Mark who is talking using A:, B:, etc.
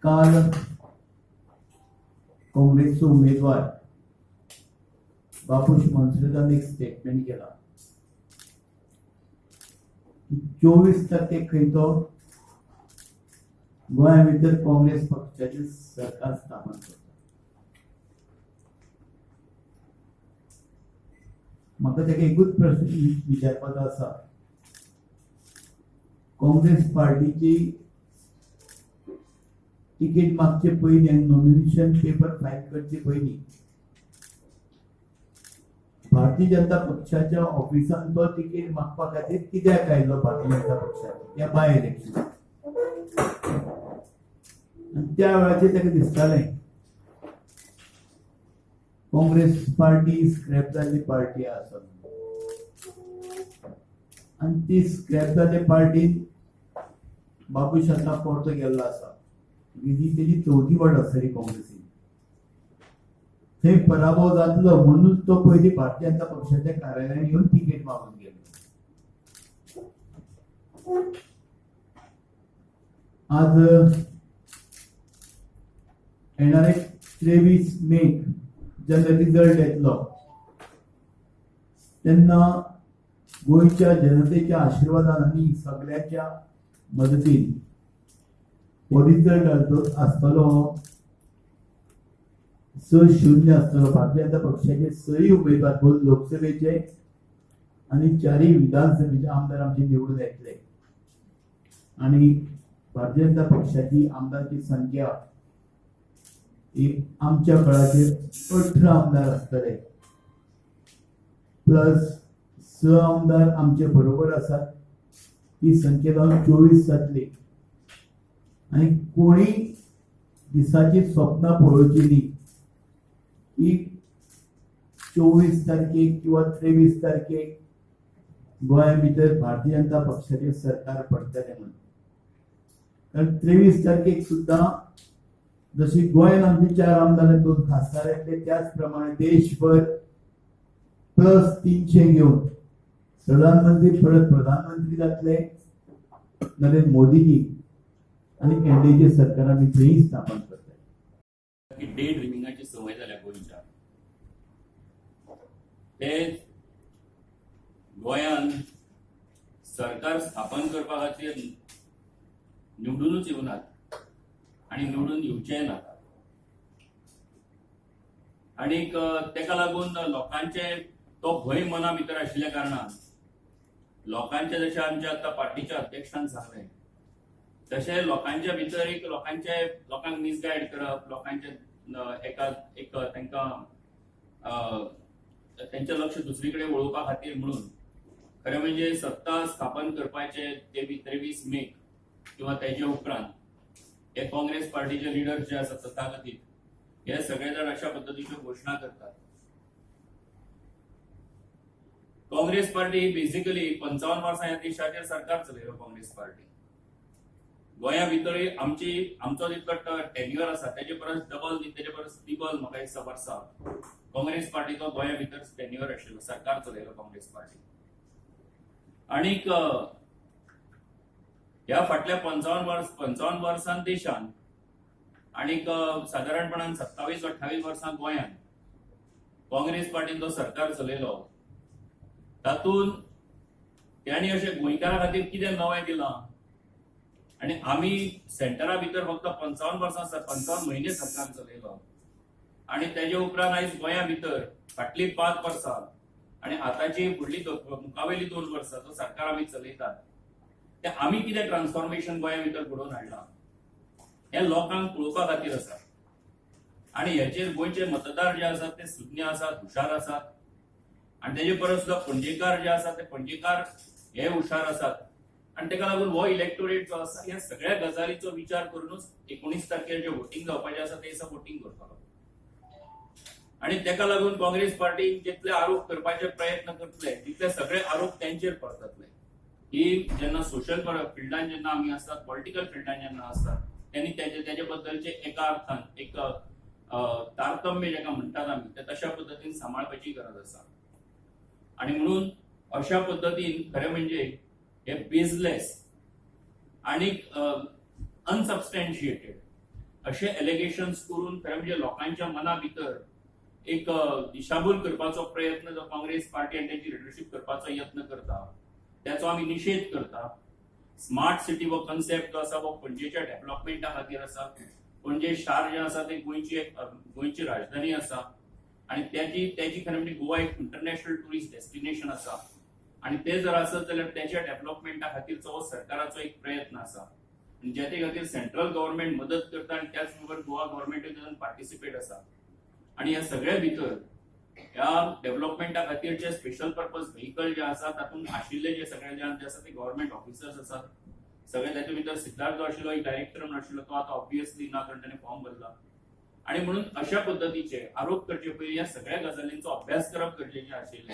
A: काल काँग्रेसचे उमेदवार बापूश मनसुरेदान एक स्टेटमेंट केला की 24% खंय तो गोंया भितर काँग्रेस पक्षाचे सरकार स्थापन करता. म्हाका ताका एकूच प्रश्न विचारपाचो आसा, काँग्रेस पार्टीची तिकीट मागचे पयलीं आनी नॉमिनेशन पेपर फायल करचे पयलीं भारतीय जनता पक्षाच्या ऑफिसान तो तिकीट मागपा खातीर कित्याक आयलो भारतीय जनता पक्षाचे त्या बाय इलेक्शन. त्या वेळाचेर ताका दिसतालें काँग्रेस पार्टी स्क्रॅप जाल्ली पार्टी आसा आनी ती स्क्रॅप जाल्ले पार्टीन बापूश आतां परतो गेल्लो आसा. ही तेजी चवथी वाट आसतली काँग्रेसीन. थंय पराभव जातलो म्हणून तो पयलीं भारतीय जनता पक्षाच्या कार्यालयान येवन तिकीट मागून गेलो. आज येणारे 23 मे जेन्ना रिजल्ट येतलो तेन्ना गोंयच्या जनतेच्या आशिर्वादान आनी सगळ्याच्या मदतीन हो रिजल्ट आसतलो 6-0 आसतलो. भारतीय जनता पक्षाचे 6 उमेदवार दोन लोकसभेचे आणि 4 विधानसभेचे आमदार आमचे निवडून येतले आणि भारतीय जनता पक्षाची आमदारांची संख्या ही आमच्या काळाचेर 18 आमदार आसतले प्लस 6 आमदार आमचे बरोबर आसात. ही संख्या जावन 24 जातली आणि कोणी दिसाची स्वप्नां पळोवची न्ही. ही 24 तारखेक किंवा 23 तारखेक गोंया भितर भारतीय जनता पक्षाचे सरकार पडटले म्हणून. कारण 23 तारखेक सुद्दां जशी गोंयान आमचे 4 आमदार 2 खासदार येतले त्याच प्रमाणे देशभर प्लस 300 घेऊन प्रधानमंत्री परत प्रधानमंत्री जातले नरेंद्र मोदीजी आणि एनडीएचे सरकार आम्ही थंय स्थापन करतात.
B: डे ड्रिमिंगाची संवय जाल्या गोंयच्या. ते गोंयान सरकार स्थापन करपा खातीर निवडूनच येवनात आणि निवडून येवचे नात. आणि तेका लागून लोकांचे तो भय मना भितर आशिल्ल्या कारणान लोकांचे जशें आमच्या आतां पार्टीच्या अध्यक्षान सांगलें तशें लोकांच्या भितर लोकांक मिसगायड करप, लोकांचे तांकां तेंचें लक्ष दुसरे कडेन वळोवपा खातीर म्हणून खरें म्हणजे सत्ता स्थापन करपाचे 23 मे किंवा तेजे उपरांत हे काँग्रेस पार्टीचे लिडर्स जे आसात तथाकथीत हे सगळे जाण अशा पद्धतीच्यो घोशणा करतात. काँग्रेस पार्टी बेसिकली 55 वर्सां ह्या देशाचेर सरकार चलयलो. काँग्रेस पार्टी गोंया भितरय आमचो जितलो टेन्युअर आसा तेजे परस डबल तेजे परस ट्रिबल म्हाका दिसता वर्सां काँग्रेस पार्टीचो गोंया भितर टेन्युअर आशिल्लो, सरकार चलयलो काँग्रेस पार्टी. आनीक ह्या फाटल्या 55 वर्सां देशान आनीक सादारणपणान 27-28 वर्सां गोंयान काँग्रेस पार्टीन जो सरकार चलयलो तातूंत त्यांनी अशें गोंयकारां खातीर कितें नवें दिलां आनी आमी सेंटरा भितर फक्त 55 वर्सां 55 म्हयने सरकार चलयलो आनी तेजे उपरांत आयज गोंया भितर फाटलीं 5 वर्सां आनी आतांची फुडली मुखावेली 2 वर्सां जो सरकार आमी चलयतात ते आमी कितें ट्रान्सफॉर्मेशन गोंया भितर घडोवन हाडलां हे लोकांक पळोवपा खातीर आसा. आनी हेचेर गोंयचे मतदार जे आसात ते सुज्ञ आसात, हुशार आसात आनी तेजे परस सुद्दां पणजेकार जे आसात ते पणजेकार हे हुशार आसात आनी तेका लागून हो इलेक्टोरेट जो आसा ह्या सगळ्या गजालीचो विचार करूनच 19 तारखेर जे वोटिंग जावपाचें आसा ते दिसा वोटिंग करतलो. आनी तेका लागून काँग्रेस पार्टी जितले आरोप करपाचे प्रयत्न करतले तितले सगळे आरोप तांचेर पडटले. ही जेन्ना सोशल फिल्डान जेन्ना आमी आसतात, पॉलिटिकल फिल्डान जेन्ना आसतात त्यांनी तेजे बद्दलचे एका अर्थान एक तारतम्य जेका म्हणटात आमी ते तशा पद्दतीन सांबाळपाची गरज आसा. आणि म्हणून अशा पद्धतीन खरें म्हणजे हे बेजलेस आणि अनसबस्टॅन्शिएटेड असे एलिगेशन्स करून खरें म्हणजे लोकांच्या मना भितर एक दिशाभूल करपाचो प्रयत्न जो काँग्रेस पार्टी आणि त्यांची लिडरशिप करपाचो यत्न करता त्याचो आम्ही निषेध करता. स्मार्ट सिटी हो कन्सेप्ट जो आसा वो पणजेच्या डेव्हलपमेंटा खातीर आसा. पणजे शार जे आसा ते गोंयची राजधानी आसा आणि त्याची खरें म्हणजे गोवा एक इंटरनॅशनल टुरिस्ट डेस्टिनेशन आसा आणि ते जर आसत जाल्यार त्याच्या डेव्हलपमेंटा खातीरचो हो सरकाराचो एक प्रयत्न आसा आणि ज्या ते खातीर सेंट्रल गव्हर्नमेंट मदत करता आणि त्याच बरोबर गोवा गव्हर्नमेंटूय तातूंत पार्टिसिपेट आसा. आणि ह्या सगळ्या भितर ह्या डेव्हलपमेंटा खातीरचे स्पेशल पर्पज व्हेकल जे आसा तातूंत आशिल्ले जे सगळे जे आसा ते गव्हर्नमेंट ऑफिसर्स आसात. सगळे ताचे भितर सिद्धार्थ जो आशिल्लो एक डायरेक्टर म्हणून आशिल्लो तो आता ऑब्वियसली ना कारण ताणें फॉर्म भरला आणि म्हणून अशा पद्धतीचे आरोप करचे पयलीं ह्या सगळ्या गजालींचो अभ्यास करप गरजेचें आशिल्लें